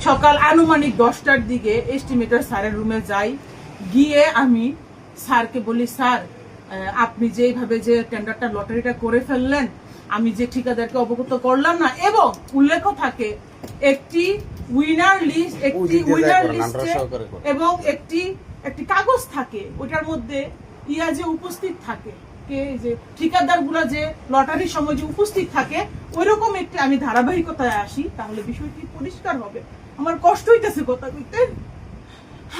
সকাল আনুমানিক 10টার দিকে এস্টিমেটর স্যারের রুমে যাই, গিয়ে আমি স্যারকে বলি, স্যার আপনি যে এইভাবে যে টেন্ডারটা লটারিটা করে ফেললেন, আমি যে ঠিকাদারকে অবগত করলাম না, এবং উল্লেখ থাকে একটি উইনার লিস্ট, এবং একটি কাগজ থাকে, ওটার মধ্যে যে উপস্থিত থাকে কে, যে ঠিকাদার গুলা যে লটারির সময় যে উপস্থিত থাকে, ওইরকম একটি আমি ধারাবাহিকতায় আসি, তাহলে বিষয়টি পরিষ্কার হবে। আমার কষ্ট হইতেছে কথা কইতে,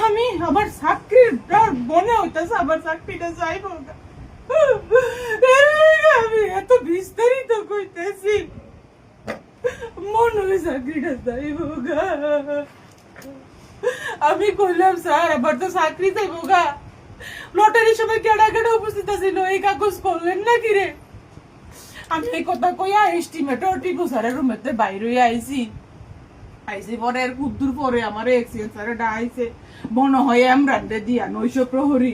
আমি আমার চাকরির মনে হইতেছে আমার চাকরিটা যাইব না। আমি এত বিস্তারিত কইতেছি, মনে হয় চাকরিটা যাইব গা। আমি কইলাম, স্যার আমার তো চাকরি যাইব গা, লটারির সময় কেডা কেডা উপস্থিত ছিল, এই কাগজ করলেন নাকি রে? আমি এই কথা কইয়া এস্টিমেটর টিপু স্যারের রুমেতে বাইরে আইছি পরে আর খুব দূর পরে আমার এক্সিডেন্ট স্যারে ডাইছে, মনে হয় এমরান্ডে দিয়া 900 প্রহরী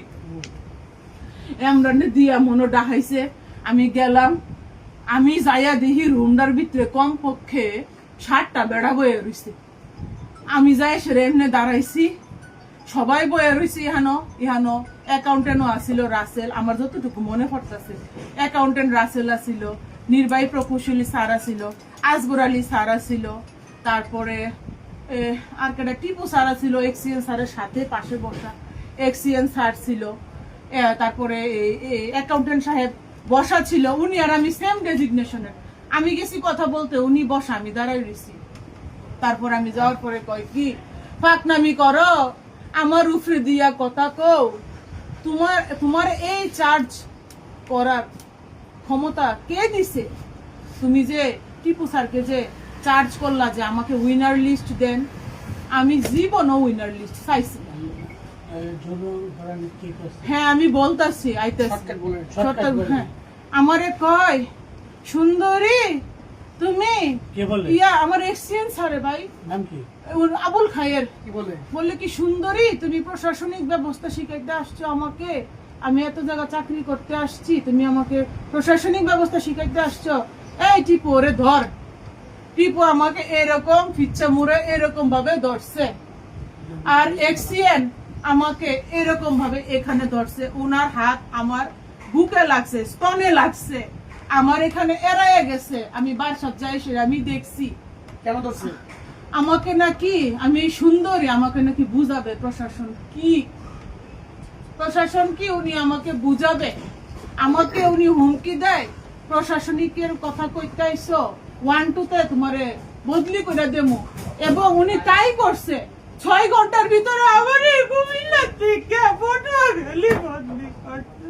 এমরান্ডে দিয়া মনে ডাহাইছে। আমি গেলাম, আমি যাইয়া দেখি রুমটার ভিতরে কম পক্ষে 60টা বেড়া বয়ে রইছে। আমি যাই সেরে এমনি দাঁড়াইছি, সবাই বয়ে রয়েছে। ইহানো অ্যাকাউন্টেন্টও আসিল রাসেল, আমার যতটুকু মনে পড়তেছে অ্যাকাউন্টেন্ট রাসেল আসিল, নির্বাহী প্রকৌশলী স্যার আসিল, আসগর আলী স্যার আসিল, তারপরে আর কেটা টিপু স্যার আসিল, এক্সিএন স্যারের সাথে পাশে বসা এক্সিএন স্যার ছিল, তারপরে অ্যাকাউন্টেন্ট সাহেব বসা ছিল, উনি আর আমি সেম ডেজিগনেশনের। আমি গেছি কথা বলতে, উনি বসা, আমি দাঁড়াই রয়েছি। তারপর আমি যাওয়ার পরে কয় কি, ফাঁকনামি করো, আমার উপরে দিয়া কথা কও, তোমার এই চার্জ করার ক্ষমতা কে দিছে? তুমি যে টিপু স্যারকে যে চার্জ করলা যে আমাকে উইনার লিস্ট দেন, আমি জীবনও উইনার লিস্ট চাইছি। হ্যাঁ আমি বলতাছি, হ্যাঁ আমারে কয়, সুন্দরী তুমি আমার এক্সিডেন্ট স্যারে ভাই নাম কি আবুল খায়ের, কি বলে কি, সুন্দরী তুমি প্রশাসনিক ব্যবস্থা শিখাইতে আসছো আমাকে, আমি এত জায়গা চাকরি করতে আসছি, তুমি আমাকে প্রশাসনিক ব্যবস্থা শিখাইতে আসছো? এই টিপু ওরে ধর। টিপু আমাকে এরকম ফিচ্ছা মুড়ে এরকম ভাবে ধরছে, আর এক্সিএন আমাকে এরকম ভাবে এখানে ধরছে, ওনার হাত আমার বুকে লাগছে, স্তনে লাগছে, আমার এখানে এড়াইয়া গেছে। আমি বাসার যাই সে আমি দেখছি কেন ধরছে আমাকে, নাকি আমি সুন্দরী, আমাকে নাকি বুঝাবে প্রশাসন কি উনি আমাকে বুঝাবে, আমাকে উনি হুমকি দেয়, প্রশাসনিকের কথা কইতে আইছো 1-2 তোমারে বদলি করে দেবো, এবং উনি তাই করছে। 6 ঘন্টার ভিতরে আমার কুমিল্লা থেকে পটুয়াখালী বদলি করছে।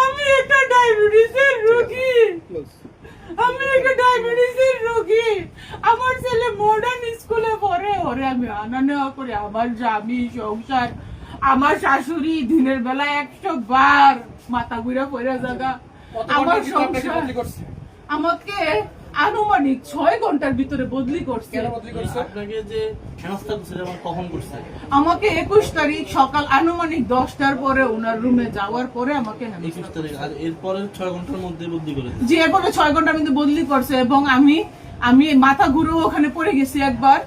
আমি একটা ডায়াবেটিসের রোগী, আমার ছেলে মডার্ন স্কুলে পড়ে, ওরে আমি আনা নেওয়া করে, আমার স্বামী সংসার, আমার শাশুড়ি দিনের বেলা 100 বার মাথা ঘুরে পড়ে জায়গা, আমার সংসার আমাকে আনুমানিক 6 ঘন্টার ভিতরে বদলি করছে। আমাকে 21 তারিখ সকাল আনুমানিক 10টার পরে ওনার রুমে যাওয়ার পরে আমাকে 21 তারিখ, আর এরপরে 6 ঘন্টার মধ্যে বদলি করেছে। জি, এরপরে 6 ঘন্টার মধ্যে বদলি করছে, এবং আমি মাথা ঘুরে ওখানে পড়ে গেছি একবার।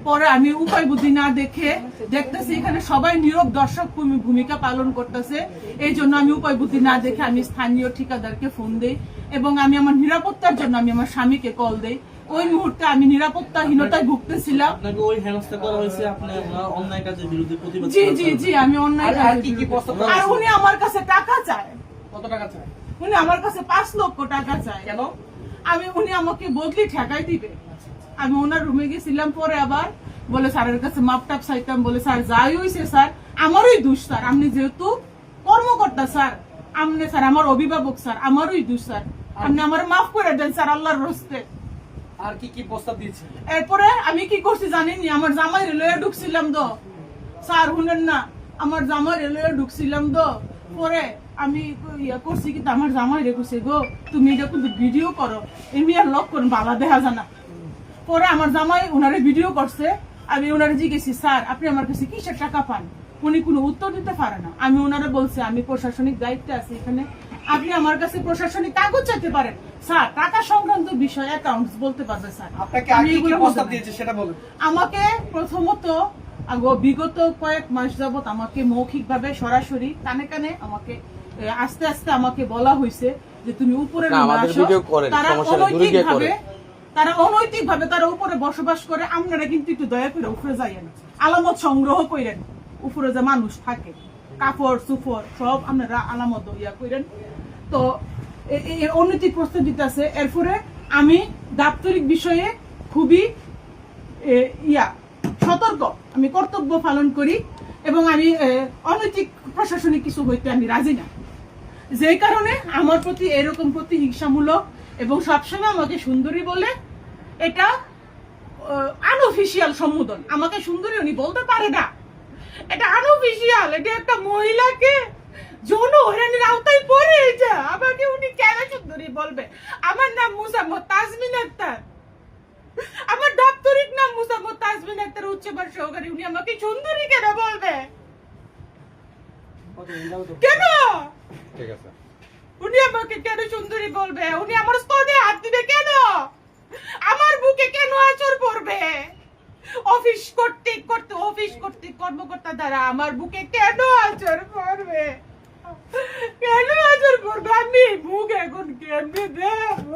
পরে আমি উপায় বুদ্ধি না দেখে দেখতেছি এখানে সবাই নীরব দর্শক ভূমিকা পালন করতেছে, এই জন্য আমি উপায় বুদ্ধি না দেখে আমি স্থানীয় ঠিকাদারকে ফোন দেই, এবং আমি আমার নিরাপত্তার জন্য আমি আমার স্বামীকে কল দেই। ওই মুহূর্তে আমি নিরাপত্তাহীনতায় ভুগতেছিলাম। আপনাকে ওই হেনস্থা করা হয়েছে, আপনি অন্যায় কাজের বিরুদ্ধে প্রতিবাদ। জি আমি অন্যায় কাজ। আর উনি আমার কাছে টাকা চায়। কত টাকা চায়? উনি আমার কাছে 5 লক্ষ টাকা চায়। কেন? উনি আমাকে বদলি ঠেকাই দিবে। আমি ওনার রুমে গেছিলাম, পরে আবার বলে স্যারের কাছে মাপটাপ চাইতাম, বলে স্যার যাই হইছে স্যার আমারই দোষ স্যার, আপনি যেহেতু কর্মকর্তা স্যার, আপনি স্যার আমার অভিভাবক স্যার, আমারই দোষ স্যার, আপনি আমার মাফ করে দেন স্যার আল্লাহর রস্তে। আর কি প্রস্তাব দিয়েছে? এরপরে আমি কি করছি জানেননি, আমার জামাই রেলওয়ে ঢুকছিলাম তো স্যার, শুনেন না, আমার জামাই রেলওয়ে ঢুকছিলাম তো, পরে আমি করছি কিন্তু আমার জামাই রেখেছে, গো তুমি এটা কিন্তু ভিডিও করো, এমনি আর লক করুন বাবা দেখা জানা। পরে আমার জামাই ওনারে ভিডিও করছে, আমি ওনারে জিজ্ঞেসি, স্যার আপনি আমার কাছে কিসের টাকা পান? উনি কোনো উত্তর দিতে পারে না। আমি ওনারে বলছি আমি প্রশাসনিক দায়িত্বে আছি এখানে, আপনি আমার কাছে প্রশাসনিক কাগজ চাইতে পারেন স্যার, টাকা সংক্রান্ত বিষয় অ্যাকাউন্টস বলতে পারবে স্যার। আপনাকে আগে কি প্রস্তাব দিয়েছে সেটা বলুন। আমাকে প্রথমত বিগত কয়েক মাস যাবত আমাকে মৌখিকভাবে সরাসরি কানে কানে আমাকে আস্তে আস্তে আমাকে বলা হয়েছে যে তুমি উপরে রুমে আসো। তারা অনৈতিকভাবে তারা উপরে বসবাস করে, আপনারা কিন্তু একটু দয়া করে উপরে যাইয়েন, আলামত সংগ্রহ করেন, উপরে যে মানুষ থাকে কাপড় চুপড় সব আপনারা আলামত ইয়া করেন। তো অনৈতিক প্রস্তাব দিতে আছে। এরপরে আমি দাপ্তরিক বিষয়ে খুবই সতর্ক, আমি কর্তব্য পালন করি এবং আমি অনৈতিক প্রশাসনিক কিছু হইতে আমি রাজি না, যে কারণে আমার প্রতি এরকম প্রতিহিংসামূলক এবং সবসময় আমাকে সুন্দরী বলে, এটা আনঅফিসিয়াল সম্বোধন। আমাকে সুন্দরী উনি বলতে পারে না, এটা আনঅফিসিয়াল, এটা একটা মহিলাকে যৌন হয়রানির আওতায় পড়ে এটা। আমাকে উনি কেন সুন্দরী বলবে? আমার নাম মুসাম্মদ তাজমিন আক্তার, আমার দাপ্তরিক নাম মুসাম্মদ তাজমিন আক্তার, উচ্চবার সহকারী। উনি আমাকে সুন্দরী কেন বলবে? কেন ঠিক আছে, উনি আমাকে কেন সুন্দরী বলবে? উনি আমার স্তনে হাত দিবে কেন? আমার বুকে কেন আঁচড় পড়বে? অফিস কর্তৃক কর্মকর্তা দ্বারা আমার বুকে কেন আঁচড় পড়বে? কেন আঁচড় পড়বে? আমি মুখ এখন কেমনে দেব?